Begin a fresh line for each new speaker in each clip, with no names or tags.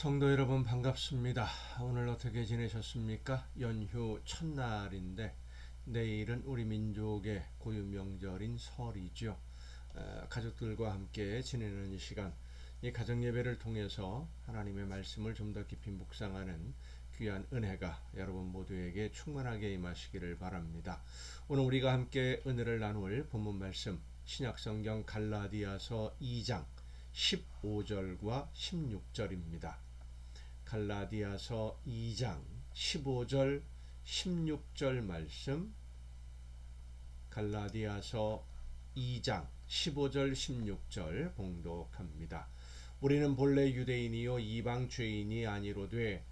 성도 여러분 반갑습니다. 오늘 어떻게 지내셨습니까? 연휴 첫날인데 내일은 우리 민족의 고유 명절인 설이죠. 가족들과 함께 지내는 이 시간, 이 가정 예배를 통해서 하나님의 말씀을 좀 더 깊이 묵상하는 귀한 은혜가 여러분 모두에게 충만하게 임하시기를 바랍니다. 오늘 우리가 함께 은혜를 나눌 본문 말씀, 신약성경 갈라디아서 2장 15절과 16절입니다. 갈라디아서 2장 15절 16절 말씀, 갈라디아서 2장 15절 16절 봉독합니다. 우리는 본래 유대인이요 이방 죄인이 아니로되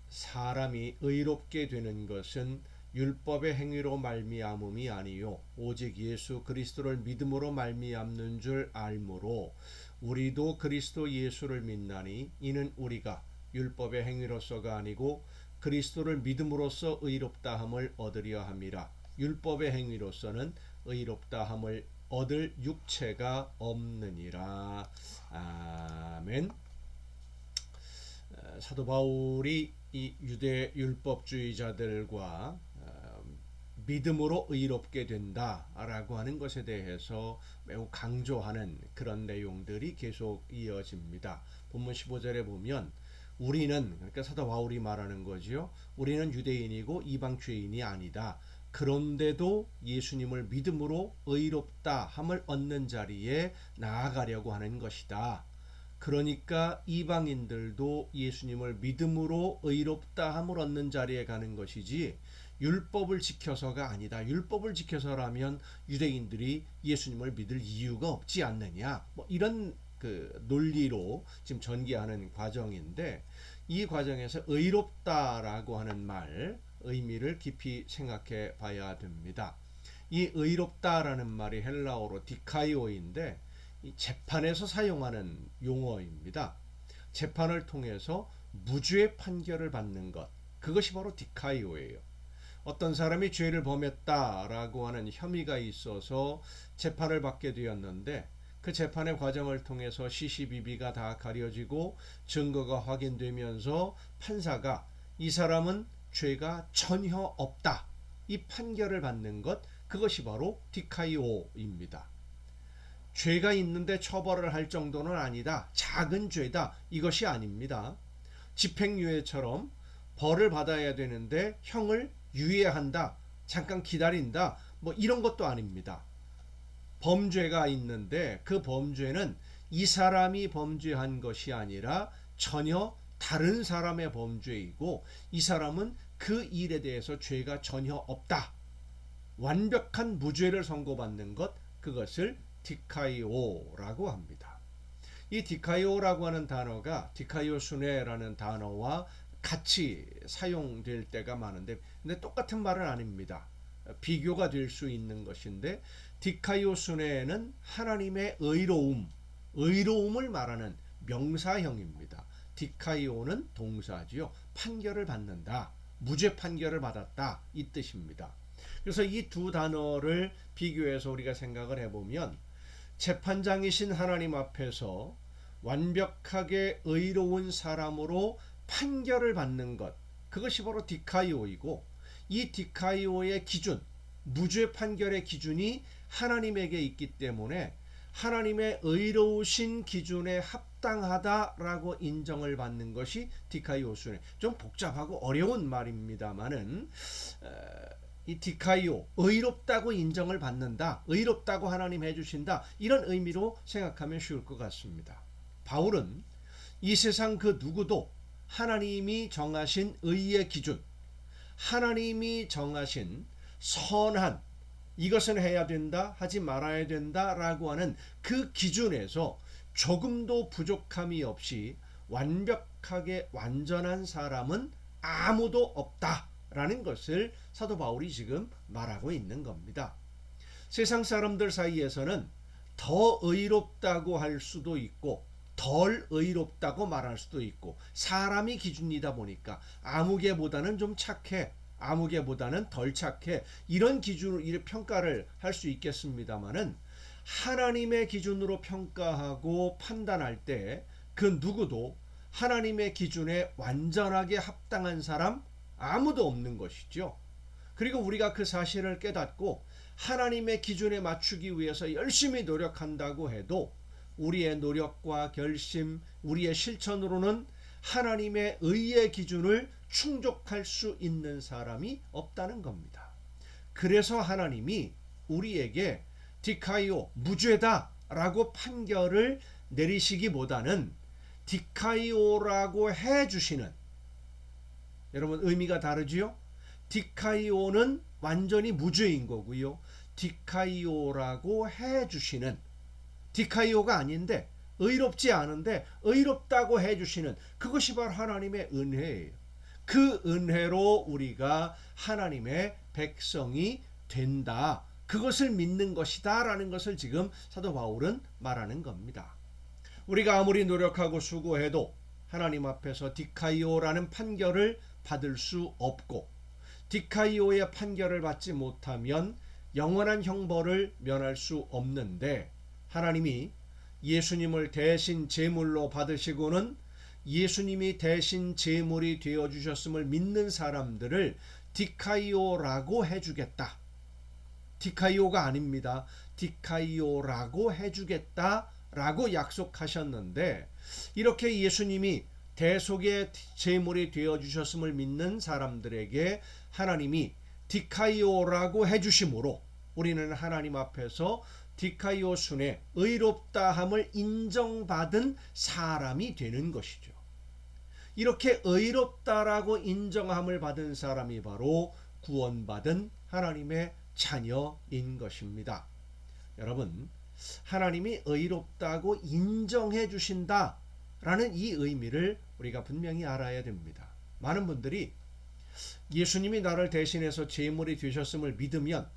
사람이 의롭게 되는 것은 율법의 행위로 말미암음이 아니요 오직 예수 그리스도를 믿음으로 말미암는 줄 알므로 우리도 그리스도 예수를 믿나니 이는 우리가 율법의 행위로서가 아니고 그리스도를 믿음으로써 의롭다함을 얻으려 함이라. 율법의 행위로서는 의롭다함을 얻을 육체가 없느니라. 아멘. 사도 바울이 이 유대 율법주의자들과 믿음으로 의롭게 된다라고 하는 것에 대해서 매우 강조하는 그런 내용들이 계속 이어집니다. 본문 15절에 보면 우리는, 그러니까 사도 바울이 말하는 거지요. 우리는 유대인이고 이방 죄인이 아니다. 그런데도 예수님을 믿음으로 의롭다 함을 얻는 자리에 나아가려고 하는 것이다. 그러니까 이방인들도 예수님을 믿음으로 의롭다 함을 얻는 자리에 가는 것이지 율법을 지켜서가 아니다. 율법을 지켜서라면 유대인들이 예수님을 믿을 이유가 없지 않느냐. 이런 그 논리로 지금 전개하는 과정인데, 이 과정에서 의롭다라고 하는 말 의미를 깊이 생각해 봐야 됩니다. 이 의롭다라는 말이 헬라어로 디카이오인데 이 재판에서 사용하는 용어입니다. 재판을 통해서 무죄 판결을 받는 것, 그것이 바로 디카이오예요. 어떤 사람이 죄를 범했다라고 하는 혐의가 있어서 재판을 받게 되었는데 그 재판의 과정을 통해서 시시비비가 다 가려지고 증거가 확인되면서 판사가 이 사람은 죄가 전혀 없다, 이 판결을 받는 것, 그것이 바로 디카이오입니다. 죄가 있는데 처벌을 할 정도는 아니다, 작은 죄다, 이것이 아닙니다. 집행유예처럼 벌을 받아야 되는데 형을 유예한다, 잠깐 기다린다, 이런 것도 아닙니다. 범죄가 있는데 그 범죄는 이 사람이 범죄한 것이 아니라 전혀 다른 사람의 범죄이고 이 사람은 그 일에 대해서 죄가 전혀 없다, 완벽한 무죄를 선고받는 것, 그것을 디카이오라고 합니다. 이 디카이오라고 하는 단어가 디카이오 순회라는 단어와 같이 사용될 때가 많은데, 근데 똑같은 말은 아닙니다. 비교가 될 수 있는 것인데, 디카이오 순회는 하나님의 의로움을 말하는 명사형입니다. 디카이오는 동사지요. 판결을 받는다, 무죄 판결을 받았다, 이 뜻입니다. 그래서 이 두 단어를 비교해서 우리가 생각을 해보면, 재판장이신 하나님 앞에서 완벽하게 의로운 사람으로 판결을 받는 것, 그것이 바로 디카이오이고, 이 디카이오의 기준, 무죄 판결의 기준이 하나님에게 있기 때문에 하나님의 의로우신 기준에 합당하다라고 인정을 받는 것이 디카이오 순회. 좀 복잡하고 어려운 말입니다만은 이 디카이오, 의롭다고 인정을 받는다, 의롭다고 하나님 해주신다, 이런 의미로 생각하면 쉬울 것 같습니다. 바울은 이 세상 그 누구도 하나님이 정하신 의의 기준, 하나님이 정하신 선한, 이것은 해야 된다, 하지 말아야 된다라고 하는 그 기준에서 조금도 부족함이 없이 완벽하게 완전한 사람은 아무도 없다라는 것을 사도 바울이 지금 말하고 있는 겁니다. 세상 사람들 사이에서는 더 의롭다고 할 수도 있고 덜 의롭다고 말할 수도 있고, 사람이 기준이다 보니까 아무개보다는 좀 착해, 아무개보다는 덜 착해, 이런 기준으로 이런 평가를 할 수 있겠습니다만은, 하나님의 기준으로 평가하고 판단할 때 그 누구도 하나님의 기준에 완전하게 합당한 사람 아무도 없는 것이죠. 그리고 우리가 그 사실을 깨닫고 하나님의 기준에 맞추기 위해서 열심히 노력한다고 해도 우리의 노력과 결심, 우리의 실천으로는 하나님의 의의 기준을 충족할 수 있는 사람이 없다는 겁니다. 그래서 하나님이 우리에게 디카이오, 무죄다 라고 판결을 내리시기보다는 디카이오라고 해주시는, 여러분 의미가 다르지요? 디카이오는 완전히 무죄인 거고요. 디카이오라고 해주시는, 디카이오가 아닌데 의롭지 않은데 의롭다고 해주시는, 그것이 바로 하나님의 은혜예요. 그 은혜로 우리가 하나님의 백성이 된다, 그것을 믿는 것이다 라는 것을 지금 사도 바울은 말하는 겁니다. 우리가 아무리 노력하고 수고해도 하나님 앞에서 디카이오라는 판결을 받을 수 없고, 디카이오의 판결을 받지 못하면 영원한 형벌을 면할 수 없는데, 하나님이 예수님을 대신 제물로 받으시고는 예수님이 대신 제물이 되어주셨음을 믿는 사람들을 디카이오라고 해주겠다, 디카이오가 아닙니다, 디카이오라고 해주겠다 라고 약속하셨는데, 이렇게 예수님이 대속의 제물이 되어주셨음을 믿는 사람들에게 하나님이 디카이오라고 해주심으로 우리는 하나님 앞에서 디카이오 순의 의롭다함을 인정받은 사람이 되는 것이죠. 이렇게 의롭다라고 인정함을 받은 사람이 바로 구원받은 하나님의 자녀인 것입니다. 여러분, 하나님이 의롭다고 인정해 주신다라는 이 의미를 우리가 분명히 알아야 됩니다. 많은 분들이 예수님이 나를 대신해서 제물이 되셨음을 믿으면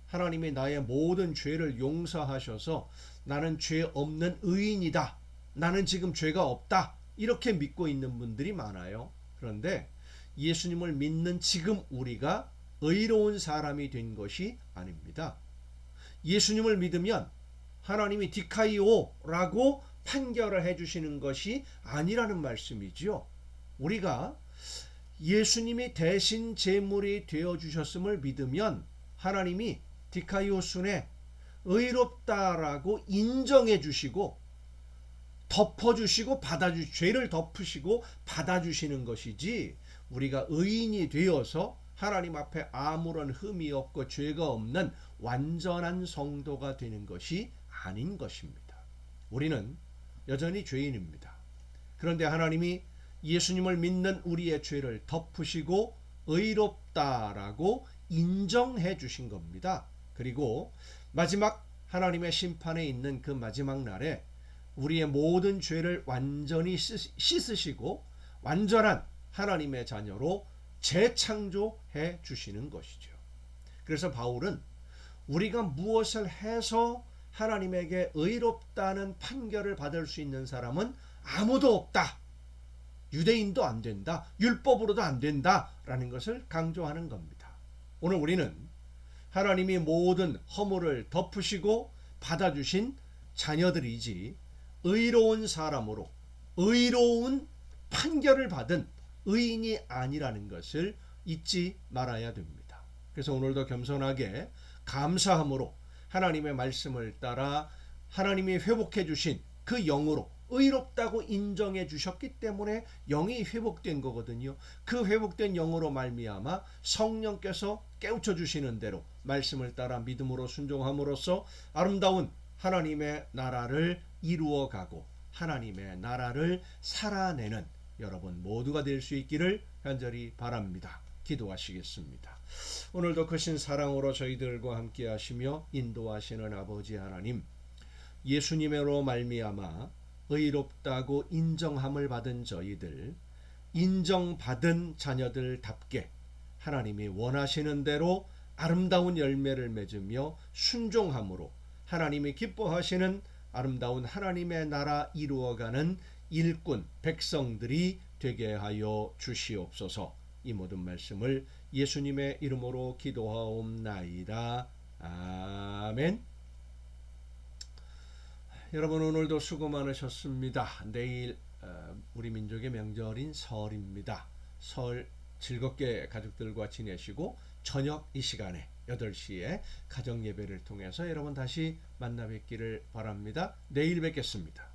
하나님이 나의 모든 죄를 용서하셔서 나는 죄 없는 의인이다, 나는 지금 죄가 없다, 이렇게 믿고 있는 분들이 많아요. 그런데 예수님을 믿는 지금 우리가 의로운 사람이 된 것이 아닙니다. 예수님을 믿으면 하나님이 디카이오라고 판결을 해주시는 것이 아니라는 말씀이지요. 우리가 예수님이 대신 제물이 되어주셨음을 믿으면 하나님이 디카이오 순에 의롭다라고 인정해 주시고 덮어주시고 죄를 덮으시고 받아주시는 것이지, 우리가 의인이 되어서 하나님 앞에 아무런 흠이 없고 죄가 없는 완전한 성도가 되는 것이 아닌 것입니다. 우리는 여전히 죄인입니다. 그런데 하나님이 예수님을 믿는 우리의 죄를 덮으시고 의롭다라고 인정해 주신 겁니다. 그리고 마지막 하나님의 심판에 있는 그 마지막 날에 우리의 모든 죄를 완전히 씻으시고 완전한 하나님의 자녀로 재창조해 주시는 것이죠. 그래서 바울은 우리가 무엇을 해서 하나님에게 의롭다는 판결을 받을 수 있는 사람은 아무도 없다, 유대인도 안 된다, 율법으로도 안 된다라는 것을 강조하는 겁니다. 오늘 우리는 하나님이 모든 허물을 덮으시고 받아주신 자녀들이지 의로운 사람으로 의로운 판결을 받은 의인이 아니라는 것을 잊지 말아야 됩니다. 그래서 오늘도 겸손하게 감사함으로 하나님의 말씀을 따라 하나님이 회복해 주신 그 영으로 의롭다고 인정해 주셨기 때문에 영이 회복된 거거든요. 그 회복된 영으로 말미암아 성령께서 깨우쳐 주시는 대로 말씀을 따라 믿음으로 순종함으로써 아름다운 하나님의 나라를 이루어가고 하나님의 나라를 살아내는 여러분 모두가 될 수 있기를 간절히 바랍니다. 기도하시겠습니다. 오늘도 크신 사랑으로 저희들과 함께 하시며 인도하시는 아버지 하나님, 예수님으로 말미암아 의롭다고 인정함을 받은 저희들, 인정받은 자녀들답게 하나님이 원하시는 대로 아름다운 열매를 맺으며 순종함으로 하나님이 기뻐하시는 아름다운 하나님의 나라 이루어가는 일꾼 백성들이 되게 하여 주시옵소서. 이 모든 말씀을 예수님의 이름으로 기도하옵나이다. 아멘. 여러분 오늘도 수고 많으셨습니다. 내일 우리 민족의 명절인 설입니다. 설 즐겁게 가족들과 지내시고 저녁 이 시간에 8시에 가정 예배를 통해서 여러분 다시 만나 뵙기를 바랍니다. 내일 뵙겠습니다.